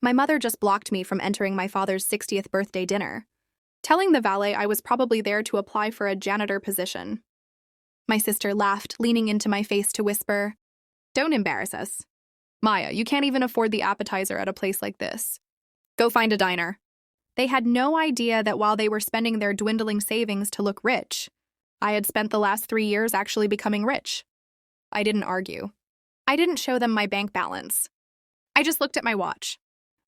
My mother just blocked me from entering my father's 60th birthday dinner, telling the valet I was probably there to apply for a janitor position. My sister laughed, leaning into my face to whisper, "Don't embarrass us. Maya, you can't even afford the appetizer at a place like this. Go find a diner." They had no idea that while they were spending their dwindling savings to look rich, I had spent the last 3 years actually becoming rich. I didn't argue. I didn't show them my bank balance. I just looked at my watch.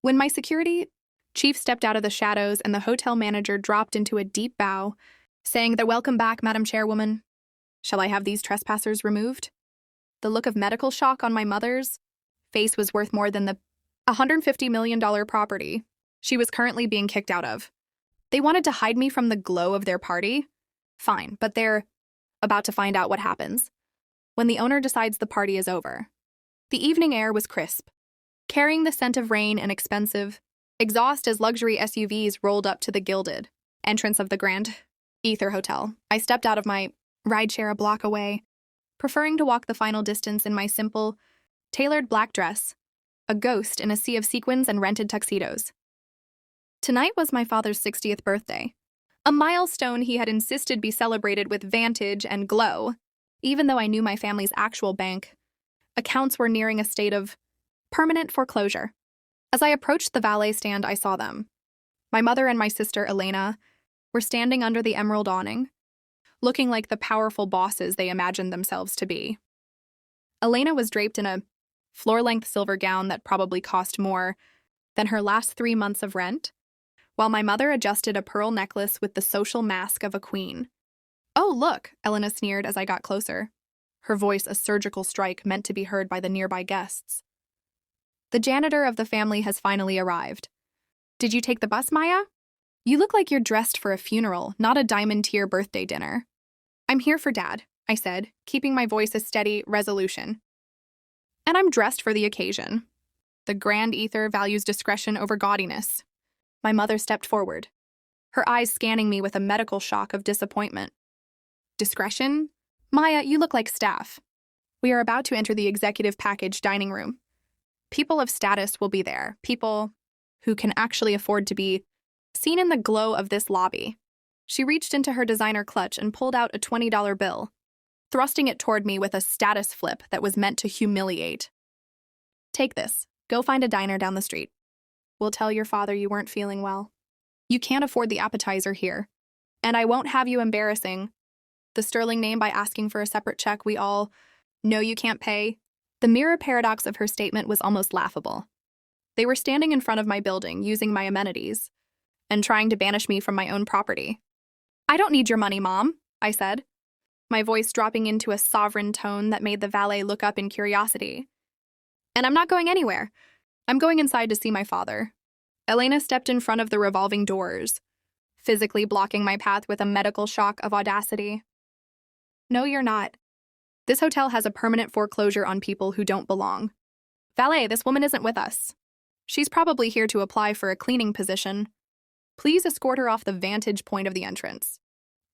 When my security chief stepped out of the shadows and the hotel manager dropped into a deep bow, saying, "Welcome back, Madam Chairwoman. Shall I have these trespassers removed?" The look of medical shock on my mother's face was worth more than the $150 million property she was currently being kicked out of. They wanted to hide me from the glow of their party? Fine, but they're about to find out what happens when the owner decides the party is over. The evening air was crisp, carrying the scent of rain and expensive exhaust as luxury SUVs rolled up to the gilded entrance of the Grand Ether Hotel. I stepped out of my rideshare a block away, preferring to walk the final distance in my simple, tailored black dress, a ghost in a sea of sequins and rented tuxedos. Tonight was my father's 60th birthday, a milestone he had insisted be celebrated with vantage and glow, even though I knew my family's actual bank accounts were nearing a state of permanent foreclosure. As I approached the valet stand, I saw them. My mother and my sister, Elena, were standing under the emerald awning, looking like the powerful bosses they imagined themselves to be. Elena was draped in a floor-length silver gown that probably cost more than her last 3 months of rent, while my mother adjusted a pearl necklace with the social mask of a queen. "Oh, look," Elena sneered as I got closer, her voice a surgical strike meant to be heard by the nearby guests. "The janitor of the family has finally arrived. Did you take the bus, Maya? You look like you're dressed for a funeral, not a diamond-tier birthday dinner." "I'm here for Dad," I said, keeping my voice a steady resolution. "And I'm dressed for the occasion. The Grand Ether values discretion over gaudiness." My mother stepped forward, her eyes scanning me with a medical shock of disappointment. "Discretion? Maya, you look like staff. We are about to enter the executive package dining room. People of status will be there, people who can actually afford to be seen in the glow of this lobby." She reached into her designer clutch and pulled out a $20 bill, thrusting it toward me with a status flip that was meant to humiliate. "Take this. Go find a diner down the street. We'll tell your father you weren't feeling well. You can't afford the appetizer here, and I won't have you embarrassing the sterling name by asking for a separate check we all know you can't pay." The mirror paradox of her statement was almost laughable. They were standing in front of my building, using my amenities, and trying to banish me from my own property. "I don't need your money, Mom," I said, my voice dropping into a sovereign tone that made the valet look up in curiosity. "And I'm not going anywhere. I'm going inside to see my father." Elena stepped in front of the revolving doors, physically blocking my path with a medical shock of audacity. "No, you're not. This hotel has a permanent foreclosure on people who don't belong. Valet, this woman isn't with us. She's probably here to apply for a cleaning position. Please escort her off the vantage point of the entrance."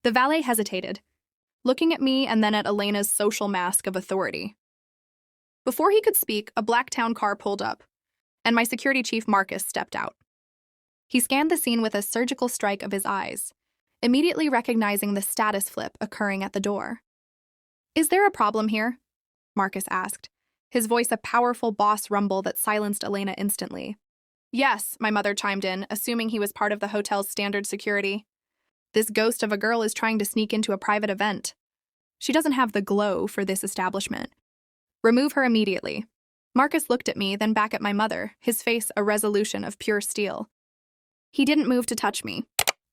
The valet hesitated, looking at me and then at Elena's social mask of authority. Before he could speak, a black town car pulled up, and my security chief Marcus stepped out. He scanned the scene with a surgical strike of his eyes, immediately recognizing the status flip occurring at the door. "Is there a problem here?" Marcus asked, his voice a powerful boss rumble that silenced Elena instantly. "Yes," my mother chimed in, assuming he was part of the hotel's standard security. "This ghost of a girl is trying to sneak into a private event. She doesn't have the glow for this establishment. Remove her immediately." Marcus looked at me, then back at my mother, his face a resolution of pure steel. He didn't move to touch me.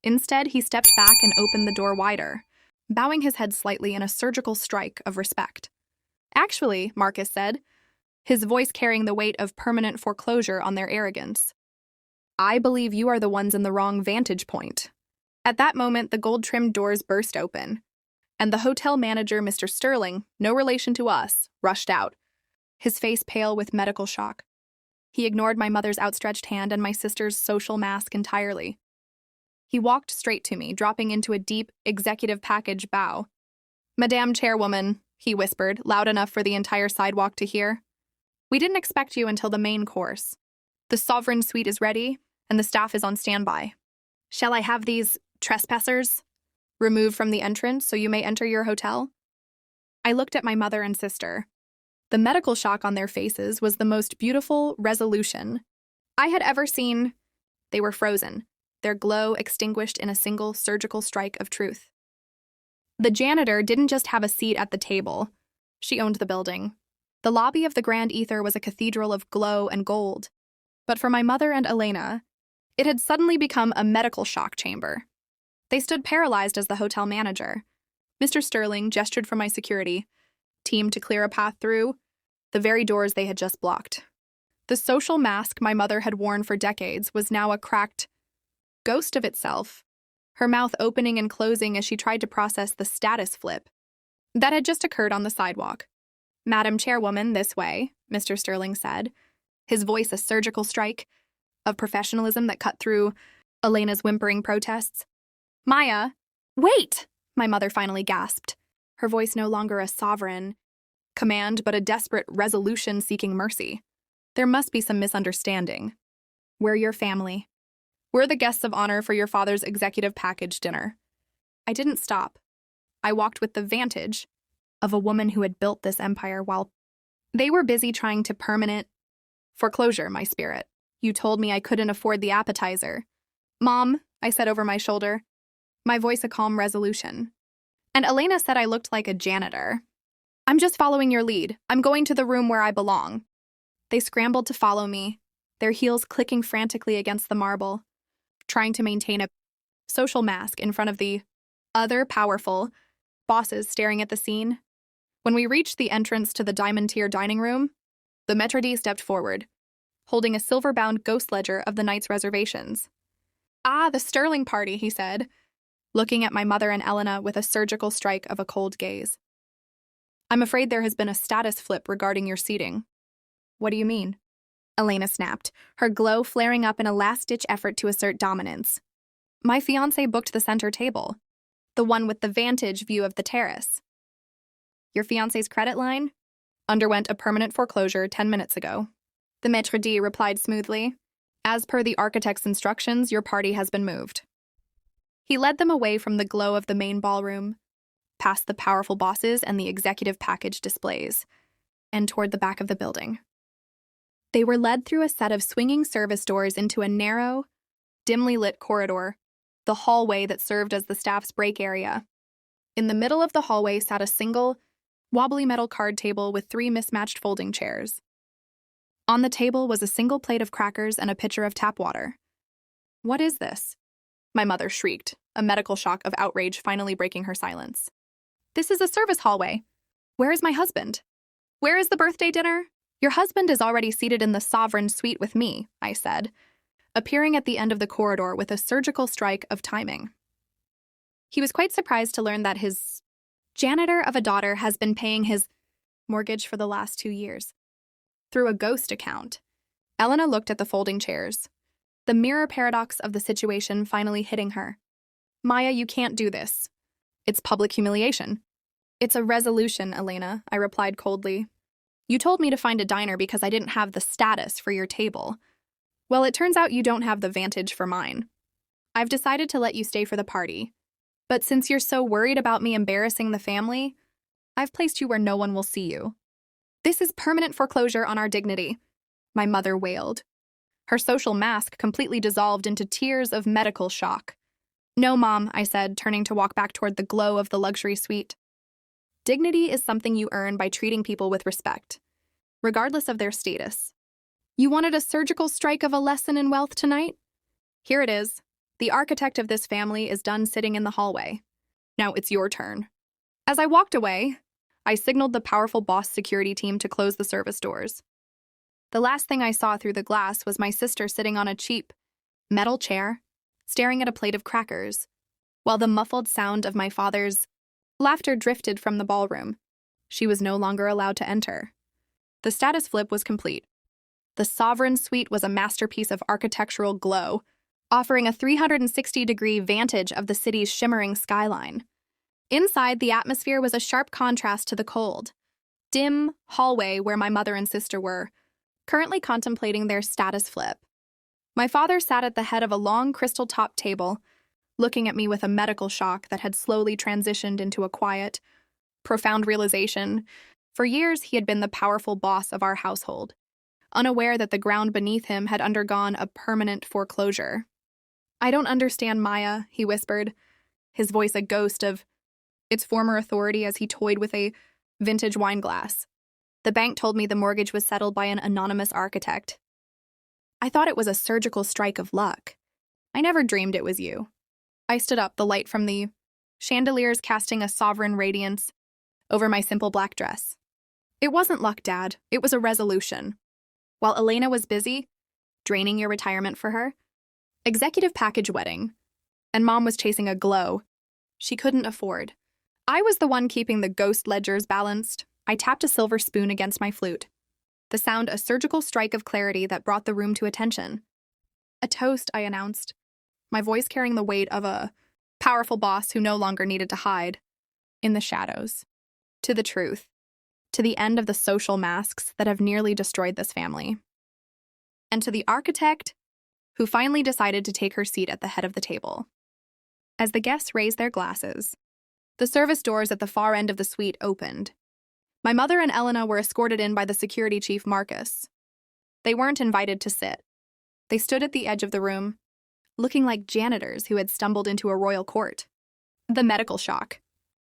Instead, he stepped back and opened the door wider, bowing his head slightly in a surgical strike of respect. "Actually," Marcus said, his voice carrying the weight of permanent foreclosure on their arrogance, "I believe you are the ones in the wrong vantage point." At that moment, the gold-trimmed doors burst open, and the hotel manager, Mr. Sterling, no relation to us, rushed out, his face pale with medical shock. He ignored my mother's outstretched hand and my sister's social mask entirely. He walked straight to me, dropping into a deep, executive package bow. "Madame Chairwoman," he whispered, loud enough for the entire sidewalk to hear. "We didn't expect you until the main course. The sovereign suite is ready, and the staff is on standby. Shall I have these trespassers removed from the entrance so you may enter your hotel? I looked at my mother and sister. The medical shock on their faces was the most beautiful resolution I had ever seen. They were frozen, their glow extinguished in a single surgical strike of truth. The janitor didn't just have a seat at the table. She owned the building. The lobby of the Grand Ether was a cathedral of glow and gold. But for my mother and Elena, it had suddenly become a medical shock chamber. They stood paralyzed as the hotel manager. Mr. Sterling gestured for my security team to clear a path through the very doors they had just blocked. The social mask my mother had worn for decades was now a cracked ghost of itself, her mouth opening and closing as she tried to process the status flip that had just occurred on the sidewalk. "Madam Chairwoman, this way," Mr. Sterling said, his voice a surgical strike of professionalism that cut through Elena's whimpering protests. "Maya, wait!" my mother finally gasped, her voice no longer a sovereign command but a desperate resolution seeking mercy. "There must be some misunderstanding. We're your family. We're the guests of honor for your father's executive package dinner." I didn't stop. I walked with the vantage of a woman who had built this empire while they were busy trying to permanent foreclosure my spirit. "You told me I couldn't afford the appetizer." "Mom," I said over my shoulder, my voice a calm resolution. "And Elena said I looked like a janitor." "I'm just following your lead. I'm going to the room where I belong." They scrambled to follow me, their heels clicking frantically against the marble, trying to maintain a social mask in front of the other powerful bosses staring at the scene. When we reached the entrance to the diamond tier dining room, the maître d' stepped forward, holding a silver-bound ghost ledger of the night's reservations. "Ah, the Sterling party," he said, looking at my mother and Elena with a surgical strike of a cold gaze. "I'm afraid there has been a status flip regarding your seating." "What do you mean?" Elena snapped, her glow flaring up in a last-ditch effort to assert dominance. "My fiancé booked the center table, the one with the vantage view of the terrace. Your fiancé's credit line underwent a permanent foreclosure 10 minutes ago." The maître d' replied smoothly. "As per the architect's instructions, your party has been moved." He led them away from the glow of the main ballroom, past the powerful bosses and the executive package displays, and toward the back of the building. They were led through a set of swinging service doors into a narrow, dimly lit corridor, the hallway that served as the staff's break area. In the middle of the hallway sat a single, wobbly metal card table with 3 mismatched folding chairs. On the table was a single plate of crackers and a pitcher of tap water. "What is this?" my mother shrieked, a medical shock of outrage finally breaking her silence. "This is a service hallway. Where is my husband? Where is the birthday dinner?" "Your husband is already seated in the sovereign suite with me," I said, appearing at the end of the corridor with a surgical strike of timing. He was quite surprised to learn that his janitor of a daughter has been paying his mortgage for the last 2 years through a ghost account. Elena looked at the folding chairs, the mirror paradox of the situation finally hitting her. "Maya, you can't do this. It's public humiliation." "It's a resolution, Elena," I replied coldly. "You told me to find a diner because I didn't have the status for your table. Well, it turns out you don't have the vantage for mine. I've decided to let you stay for the party. But since you're so worried about me embarrassing the family, I've placed you where no one will see you." "This is permanent foreclosure on our dignity," my mother wailed. Her social mask completely dissolved into tears of medical shock. "No, Mom," I said, turning to walk back toward the glow of the luxury suite. "Dignity is something you earn by treating people with respect, regardless of their status. You wanted a surgical strike of a lesson in wealth tonight? Here it is. The architect of this family is done sitting in the hallway. Now it's your turn." As I walked away, I signaled the powerful boss security team to close the service doors. The last thing I saw through the glass was my sister sitting on a cheap, metal chair, staring at a plate of crackers, while the muffled sound of my father's laughter drifted from the ballroom. She was no longer allowed to enter. The status flip was complete. The sovereign suite was a masterpiece of architectural glow, offering a 360-degree vantage of the city's shimmering skyline. Inside, the atmosphere was a sharp contrast to the cold, dim hallway where my mother and sister were, currently contemplating their status flip. My father sat at the head of a long crystal-topped table, looking at me with a medical shock that had slowly transitioned into a quiet, profound realization. For years, he had been the powerful boss of our household, unaware that the ground beneath him had undergone a permanent foreclosure. "I don't understand, Maya," he whispered, his voice a ghost of its former authority as he toyed with a vintage wine glass. "The bank told me the mortgage was settled by an anonymous architect. I thought it was a surgical strike of luck. I never dreamed it was you." I stood up, the light from the chandeliers casting a sovereign radiance over my simple black dress. "It wasn't luck, Dad. It was a resolution. While Elena was busy, draining your retirement for her executive package wedding, and Mom was chasing a glow she couldn't afford, I was the one keeping the ghost ledgers balanced." I tapped a silver spoon against my flute, the sound a surgical strike of clarity that brought the room to attention. "A toast," I announced, my voice carrying the weight of a powerful boss who no longer needed to hide in the shadows. "To the truth. To the end of the social masks that have nearly destroyed this family. And to the architect who finally decided to take her seat at the head of the table." As the guests raised their glasses, the service doors at the far end of the suite opened. My mother and Elena were escorted in by the security chief, Marcus. They weren't invited to sit. They stood at the edge of the room, looking like janitors who had stumbled into a royal court. The medical shock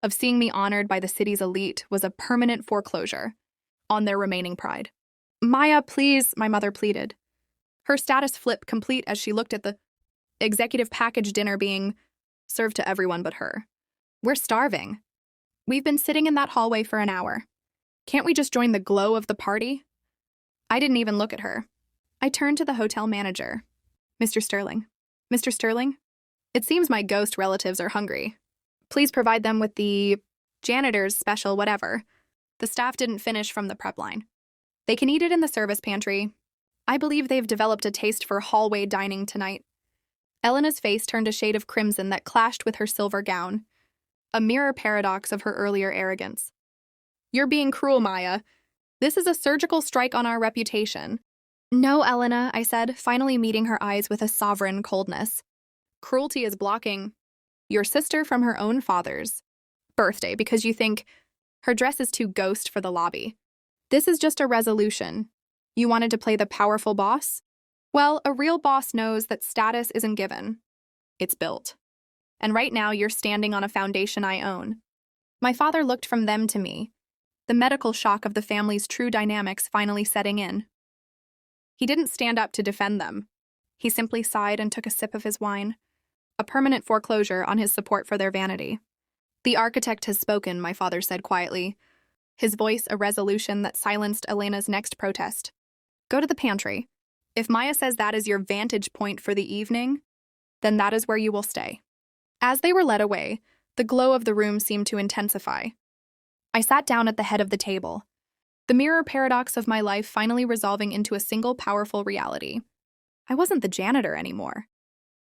of seeing me honored by the city's elite was a permanent foreclosure on their remaining pride. "Maya, please," my mother pleaded, her status flip complete as she looked at the executive package dinner being served to everyone but her. "We're starving. We've been sitting in that hallway for an hour. Can't we just join the glow of the party?" I didn't even look at her. I turned to the hotel manager. "Mr. Sterling. Mr. Sterling? It seems my ghost relatives are hungry. Please provide them with the janitor's special whatever. The staff didn't finish from the prep line. They can eat it in the service pantry. I believe they've developed a taste for hallway dining tonight." Elena's face turned a shade of crimson that clashed with her silver gown, a mirror paradox of her earlier arrogance. "You're being cruel, Maya. This is a surgical strike on our reputation." "No, Elena," I said, finally meeting her eyes with a sovereign coldness. "Cruelty is blocking your sister from her own father's birthday because you think her dress is too ghost for the lobby. This is just a resolution. You wanted to play the powerful boss? Well, a real boss knows that status isn't given. It's built. And right now you're standing on a foundation I own." My father looked from them to me, the medical shock of the family's true dynamics finally setting in. He didn't stand up to defend them. He simply sighed and took a sip of his wine, a permanent foreclosure on his support for their vanity. "The architect has spoken," my father said quietly, his voice a resolution that silenced Elena's next protest. "Go to the pantry. If Maya says that is your vantage point for the evening, then that is where you will stay." As they were led away, the glow of the room seemed to intensify. I sat down at the head of the table, the mirror paradox of my life finally resolving into a single powerful reality. I wasn't the janitor anymore.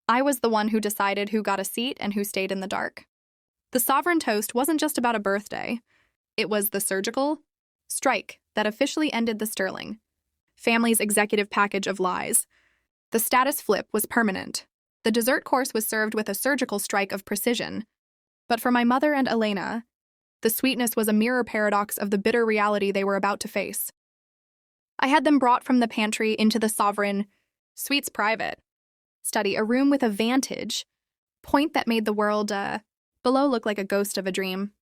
I was the one who decided who got a seat and who stayed in the dark. The sovereign toast wasn't just about a birthday. It was the surgical strike that officially ended the Sterling family's executive package of lies. The status flip was permanent. The dessert course was served with a surgical strike of precision. But for my mother and Elena, the sweetness was a mirror paradox of the bitter reality they were about to face. I had them brought from the pantry into the sovereign suite's private study, a room with a vantage point that made the world below look like a ghost of a dream.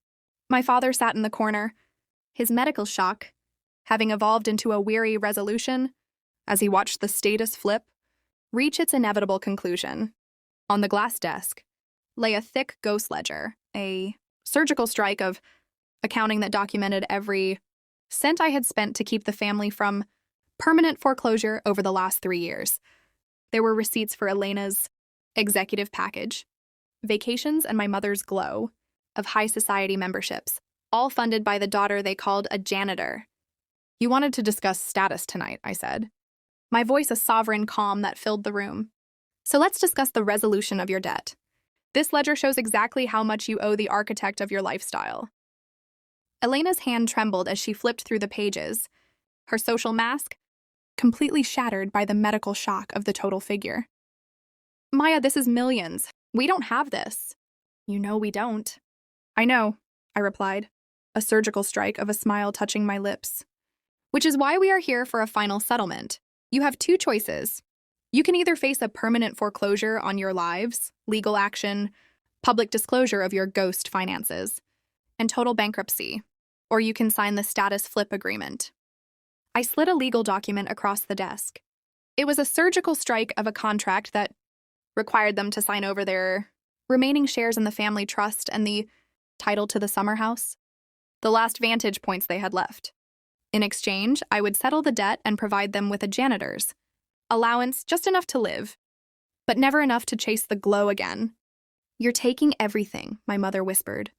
My father sat in the corner, his medical shock having evolved into a weary resolution as he watched the status flip reach its inevitable conclusion. On the glass desk lay a thick ghost ledger, a surgical strike of accounting that documented every cent I had spent to keep the family from permanent foreclosure over the last 3 years. There were receipts for Elena's executive package, vacations, and my mother's glow of high society memberships, all funded by the daughter they called a janitor. "You wanted to discuss status tonight," I said, my voice a sovereign calm that filled the room. "So let's discuss the resolution of your debt. This ledger shows exactly how much you owe the architect of your lifestyle." Elena's hand trembled as she flipped through the pages, her social mask completely shattered by the medical shock of the total figure. Maya, this is millions. We don't have this. You know we don't. I know, I replied, a surgical strike of a smile touching my lips. Which is why we are here for a final settlement. You have two choices. You can either face a permanent foreclosure on your lives, legal action, public disclosure of your ghost finances, and total bankruptcy, or you can sign the status flip agreement. I slid a legal document across the desk. It was a surgical strike of a contract that required them to sign over their remaining shares in the family trust and the title to the summer house, the last vantage points they had left. In exchange, I would settle the debt and provide them with a janitor's allowance, just enough to live, but never enough to chase the glow again. You're taking everything, my mother whispered,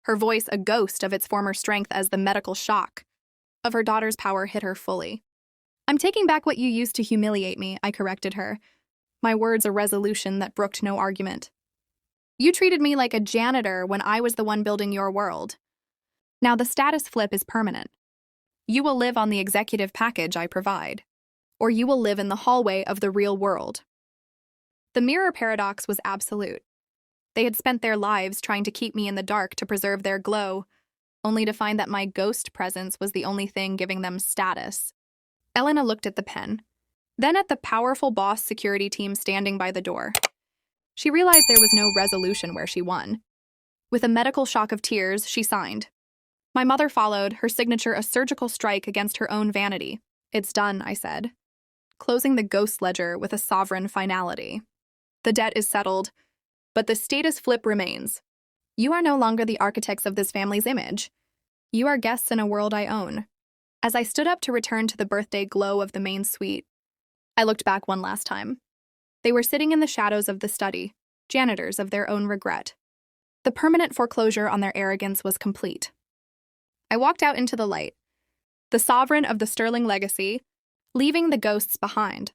her voice a ghost of its former strength as the medical shock of her daughter's power hit her fully. I'm taking back what you used to humiliate me, I corrected her, my words a resolution that brooked no argument. You treated me like a janitor when I was the one building your world. Now the status flip is permanent. You will live on the executive package I provide, or you will live in the hallway of the real world. The mirror paradox was absolute. They had spent their lives trying to keep me in the dark to preserve their glow, only to find that my ghost presence was the only thing giving them status. Elena looked at the pen, then at the powerful boss security team standing by the door. She realized there was no resolution where she won. With a medical shock of tears, she signed. My mother followed, her signature a surgical strike against her own vanity. It's done, I said, closing the ghost ledger with a sovereign finality. The debt is settled, but the status flip remains. You are no longer the architects of this family's image. You are guests in a world I own. As I stood up to return to the birthday glow of the main suite, I looked back one last time. They were sitting in the shadows of the study, janitors of their own regret. The permanent foreclosure on their arrogance was complete. I walked out into the light, the sovereign of the sterling legacy, leaving the ghosts behind.